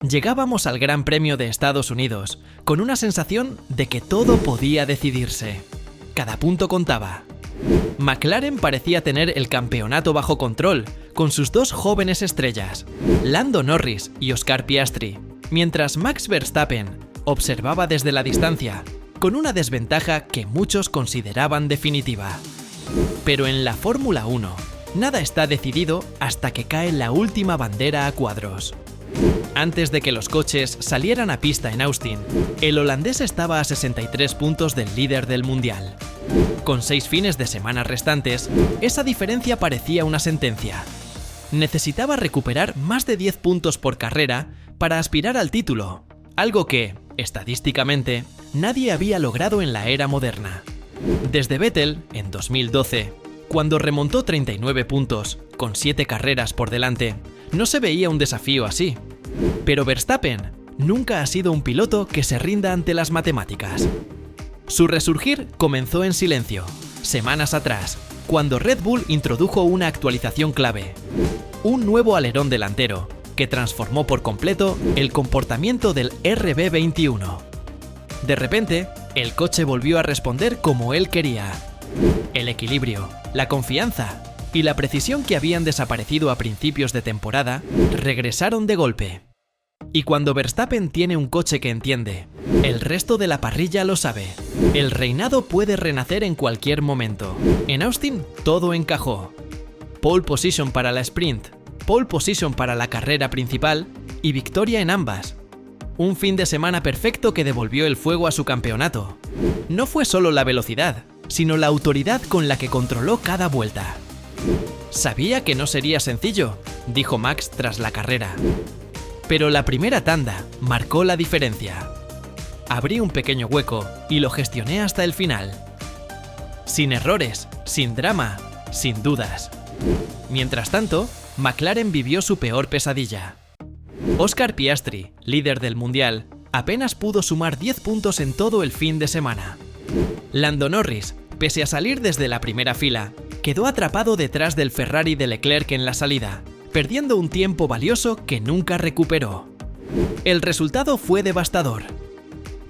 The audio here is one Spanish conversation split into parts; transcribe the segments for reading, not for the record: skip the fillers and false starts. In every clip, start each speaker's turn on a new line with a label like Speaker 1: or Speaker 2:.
Speaker 1: Llegábamos al Gran Premio de Estados Unidos, con una sensación de que todo podía decidirse. Cada punto contaba. McLaren parecía tener el campeonato bajo control, con sus dos jóvenes estrellas, Lando Norris y Oscar Piastri, mientras Max Verstappen observaba desde la distancia, con una desventaja que muchos consideraban definitiva. Pero en la Fórmula 1, nada está decidido hasta que cae la última bandera a cuadros. Antes de que los coches salieran a pista en Austin, el holandés estaba a 63 puntos del líder del mundial. Con 6 fines de semana restantes, esa diferencia parecía una sentencia. Necesitaba recuperar más de 10 puntos por carrera para aspirar al título, algo que, estadísticamente, nadie había logrado en la era moderna. Desde Vettel, en 2012, cuando remontó 39 puntos, con 7 carreras por delante, no se veía un desafío así. Pero Verstappen nunca ha sido un piloto que se rinda ante las matemáticas. Su resurgir comenzó en silencio, semanas atrás, cuando Red Bull introdujo una actualización clave, un nuevo alerón delantero, que transformó por completo el comportamiento del RB21. De repente, el coche volvió a responder como él quería. El equilibrio, la confianza y la precisión que habían desaparecido a principios de temporada regresaron de golpe. Y cuando Verstappen tiene un coche que entiende, el resto de la parrilla lo sabe. El reinado puede renacer en cualquier momento. En Austin todo encajó. Pole position para la sprint, pole position para la carrera principal y victoria en ambas. Un fin de semana perfecto que devolvió el fuego a su campeonato. No fue solo la velocidad, sino la autoridad con la que controló cada vuelta. Sabía que no sería sencillo, dijo Max tras la carrera. Pero la primera tanda marcó la diferencia. Abrí un pequeño hueco y lo gestioné hasta el final. Sin errores, sin drama, sin dudas. Mientras tanto, McLaren vivió su peor pesadilla. Oscar Piastri, líder del mundial, apenas pudo sumar 10 puntos en todo el fin de semana. Lando Norris, pese a salir desde la primera fila, quedó atrapado detrás del Ferrari de Leclerc en la salida, perdiendo un tiempo valioso que nunca recuperó. El resultado fue devastador.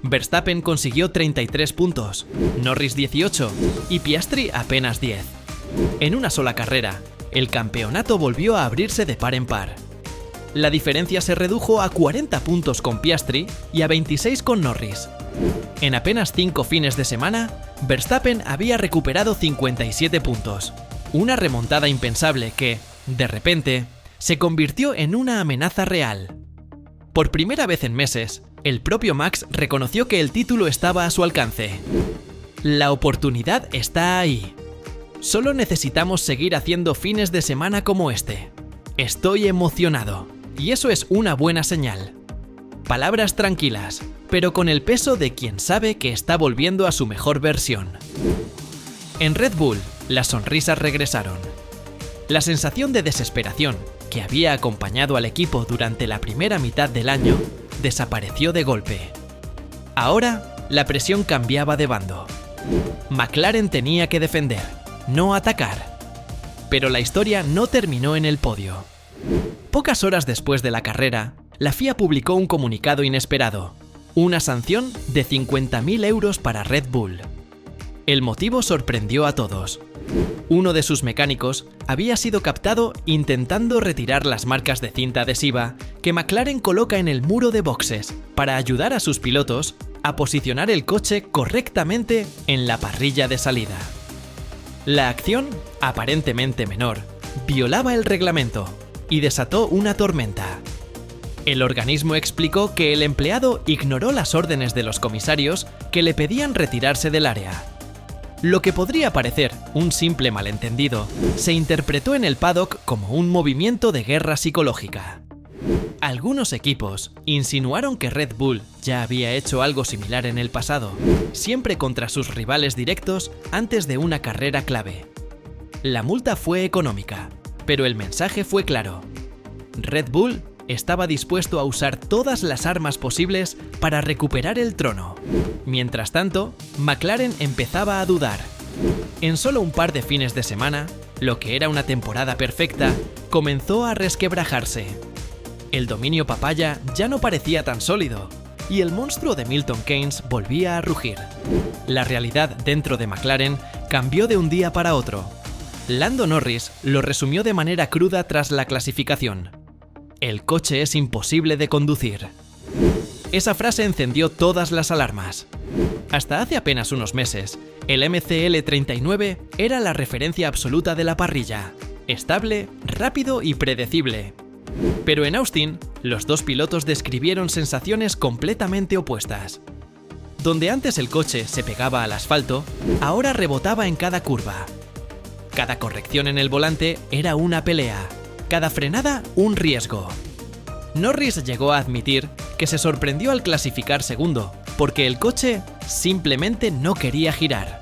Speaker 1: Verstappen consiguió 33 puntos, Norris 18 y Piastri apenas 10. En una sola carrera, el campeonato volvió a abrirse de par en par. La diferencia se redujo a 40 puntos con Piastri y a 26 con Norris. En apenas 5 fines de semana, Verstappen había recuperado 57 puntos, una remontada impensable que, de repente, se convirtió en una amenaza real. Por primera vez en meses, el propio Max reconoció que el título estaba a su alcance. La oportunidad está ahí. Solo necesitamos seguir haciendo fines de semana como este. Estoy emocionado, y eso es una buena señal. Palabras tranquilas, pero con el peso de quien sabe que está volviendo a su mejor versión. En Red Bull, las sonrisas regresaron. La sensación de desesperación que había acompañado al equipo durante la primera mitad del año desapareció de golpe. Ahora, la presión cambiaba de bando. McLaren tenía que defender, no atacar. Pero la historia no terminó en el podio. Pocas horas después de la carrera, la FIA publicó un comunicado inesperado, una sanción de 50.000 euros para Red Bull. El motivo sorprendió a todos. Uno de sus mecánicos había sido captado intentando retirar las marcas de cinta adhesiva que McLaren coloca en el muro de boxes para ayudar a sus pilotos a posicionar el coche correctamente en la parrilla de salida. La acción, aparentemente menor, violaba el reglamento y desató una tormenta. El organismo explicó que el empleado ignoró las órdenes de los comisarios que le pedían retirarse del área. Lo que podría parecer un simple malentendido, se interpretó en el paddock como un movimiento de guerra psicológica. Algunos equipos insinuaron que Red Bull ya había hecho algo similar en el pasado, siempre contra sus rivales directos antes de una carrera clave. La multa fue económica, pero el mensaje fue claro. Red Bull estaba dispuesto a usar todas las armas posibles para recuperar el trono. Mientras tanto, McLaren empezaba a dudar. En solo un par de fines de semana, lo que era una temporada perfecta comenzó a resquebrajarse. El dominio papaya ya no parecía tan sólido, y el monstruo de Milton Keynes volvía a rugir. La realidad dentro de McLaren cambió de un día para otro. Lando Norris lo resumió de manera cruda tras la clasificación: "El coche es imposible de conducir". Esa frase encendió todas las alarmas. Hasta hace apenas unos meses, el MCL39 era la referencia absoluta de la parrilla: estable, rápido y predecible. Pero en Austin, los dos pilotos describieron sensaciones completamente opuestas. Donde antes el coche se pegaba al asfalto, ahora rebotaba en cada curva. Cada corrección en el volante era una pelea, cada frenada un riesgo. Norris llegó a admitir que se sorprendió al clasificar segundo, porque el coche simplemente no quería girar.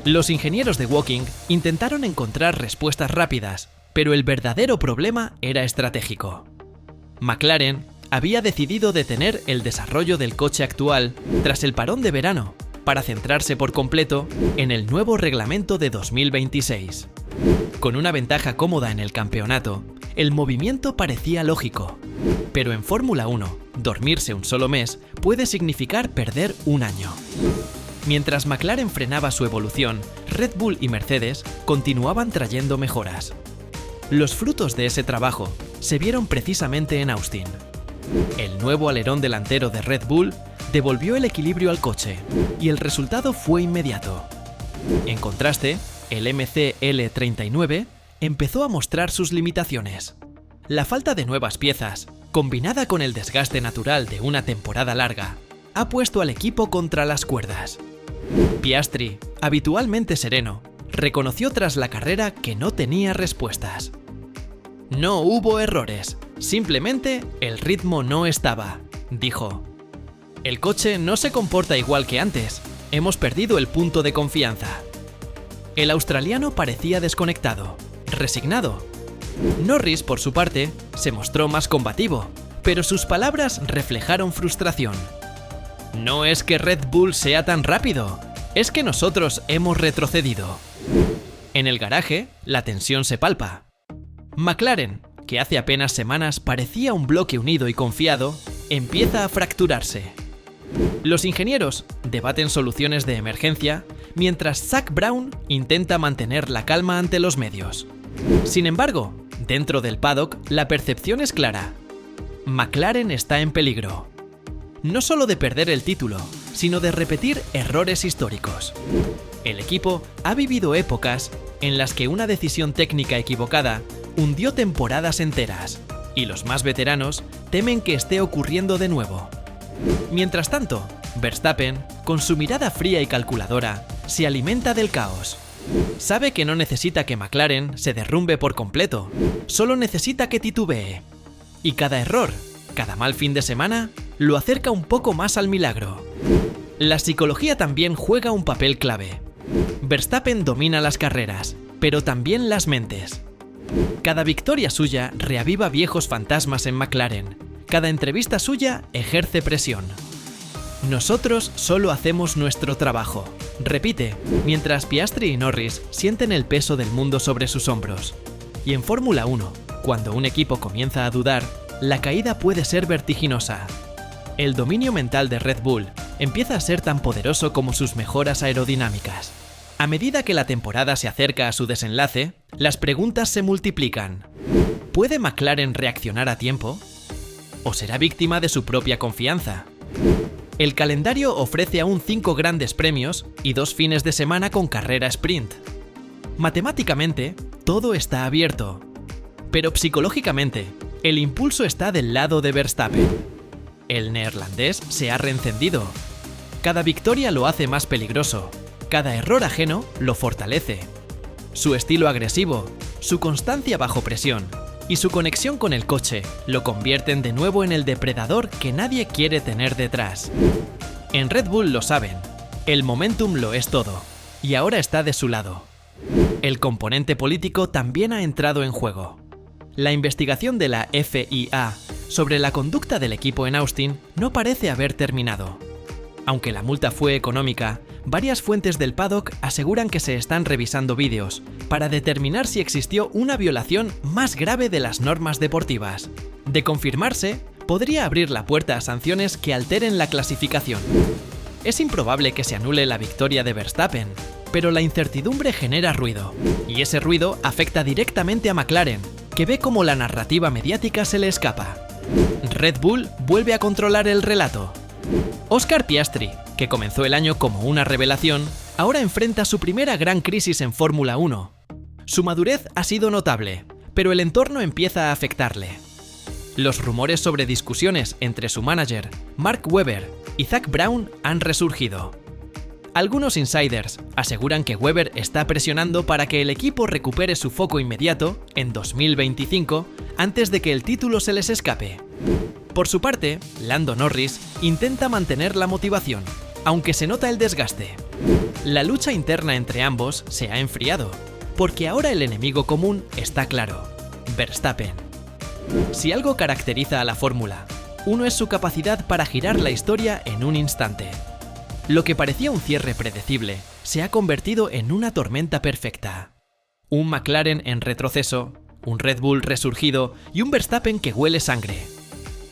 Speaker 1: Los ingenieros de Woking intentaron encontrar respuestas rápidas, pero el verdadero problema era estratégico. McLaren había decidido detener el desarrollo del coche actual tras el parón de verano, para centrarse por completo en el nuevo reglamento de 2026. Con una ventaja cómoda en el campeonato, el movimiento parecía lógico. Pero en Fórmula 1, dormirse un solo mes puede significar perder un año. Mientras McLaren frenaba su evolución, Red Bull y Mercedes continuaban trayendo mejoras. Los frutos de ese trabajo se vieron precisamente en Austin. El nuevo alerón delantero de Red Bull devolvió el equilibrio al coche, y el resultado fue inmediato. En contraste, el MCL39 empezó a mostrar sus limitaciones. La falta de nuevas piezas, combinada con el desgaste natural de una temporada larga, ha puesto al equipo contra las cuerdas. Piastri, habitualmente sereno, reconoció tras la carrera que no tenía respuestas. "No hubo errores, simplemente el ritmo no estaba", dijo. "El coche no se comporta igual que antes, hemos perdido el punto de confianza". El australiano parecía desconectado, resignado. Norris, por su parte, se mostró más combativo, pero sus palabras reflejaron frustración. "No es que Red Bull sea tan rápido, es que nosotros hemos retrocedido". En el garaje, la tensión se palpa. McLaren, que hace apenas semanas parecía un bloque unido y confiado, empieza a fracturarse. Los ingenieros debaten soluciones de emergencia, mientras Zak Brown intenta mantener la calma ante los medios. Sin embargo, dentro del paddock, la percepción es clara: McLaren está en peligro. No solo de perder el título, sino de repetir errores históricos. El equipo ha vivido épocas en las que una decisión técnica equivocada hundió temporadas enteras, y los más veteranos temen que esté ocurriendo de nuevo. Mientras tanto, Verstappen, con su mirada fría y calculadora, se alimenta del caos. Sabe que no necesita que McLaren se derrumbe por completo, solo necesita que titubee. Y cada error, cada mal fin de semana, lo acerca un poco más al milagro. La psicología también juega un papel clave. Verstappen domina las carreras, pero también las mentes. Cada victoria suya reaviva viejos fantasmas en McLaren. Cada entrevista suya ejerce presión. "Nosotros solo hacemos nuestro trabajo", repite, mientras Piastri y Norris sienten el peso del mundo sobre sus hombros. Y en Fórmula 1, cuando un equipo comienza a dudar, la caída puede ser vertiginosa. El dominio mental de Red Bull empieza a ser tan poderoso como sus mejoras aerodinámicas. A medida que la temporada se acerca a su desenlace, las preguntas se multiplican. ¿Puede McLaren reaccionar a tiempo? ¿O será víctima de su propia confianza? El calendario ofrece aún 5 grandes premios y 2 fines de semana con carrera sprint. Matemáticamente, todo está abierto. Pero psicológicamente, el impulso está del lado de Verstappen. El neerlandés se ha reencendido. Cada victoria lo hace más peligroso. Cada error ajeno lo fortalece. Su estilo agresivo, su constancia bajo presión y su conexión con el coche lo convierten de nuevo en el depredador que nadie quiere tener detrás. En Red Bull lo saben, el momentum lo es todo, y ahora está de su lado. El componente político también ha entrado en juego. La investigación de la FIA sobre la conducta del equipo en Austin no parece haber terminado. Aunque la multa fue económica, varias fuentes del paddock aseguran que se están revisando vídeos para determinar si existió una violación más grave de las normas deportivas. De confirmarse, podría abrir la puerta a sanciones que alteren la clasificación. Es improbable que se anule la victoria de Verstappen, pero la incertidumbre genera ruido, y ese ruido afecta directamente a McLaren, que ve cómo la narrativa mediática se le escapa. Red Bull vuelve a controlar el relato. Oscar Piastri, que comenzó el año como una revelación, ahora enfrenta su primera gran crisis en Fórmula 1. Su madurez ha sido notable, pero el entorno empieza a afectarle. Los rumores sobre discusiones entre su manager, Mark Webber, y Zak Brown han resurgido. Algunos insiders aseguran que Webber está presionando para que el equipo recupere su foco inmediato en 2025 antes de que el título se les escape. Por su parte, Lando Norris intenta mantener la motivación, aunque se nota el desgaste. La lucha interna entre ambos se ha enfriado, porque ahora el enemigo común está claro: Verstappen. Si algo caracteriza a la fórmula, uno es su capacidad para girar la historia en un instante. Lo que parecía un cierre predecible se ha convertido en una tormenta perfecta. Un McLaren en retroceso, un Red Bull resurgido y un Verstappen que huele sangre.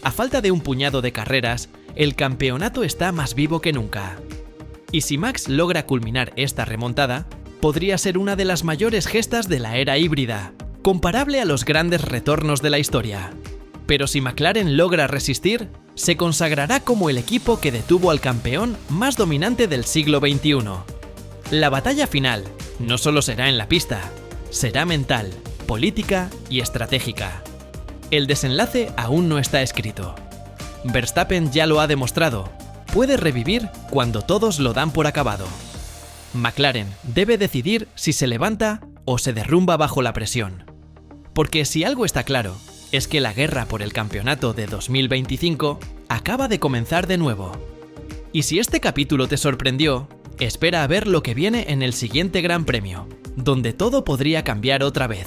Speaker 1: A falta de un puñado de carreras, el campeonato está más vivo que nunca. Y si Max logra culminar esta remontada, podría ser una de las mayores gestas de la era híbrida, comparable a los grandes retornos de la historia. Pero si McLaren logra resistir, se consagrará como el equipo que detuvo al campeón más dominante del siglo XXI. La batalla final no solo será en la pista, será mental, política y estratégica. El desenlace aún no está escrito. Verstappen ya lo ha demostrado, puede revivir cuando todos lo dan por acabado. McLaren debe decidir si se levanta o se derrumba bajo la presión. Porque si algo está claro, es que la guerra por el campeonato de 2025 acaba de comenzar de nuevo. Y si este capítulo te sorprendió, espera a ver lo que viene en el siguiente Gran Premio, donde todo podría cambiar otra vez.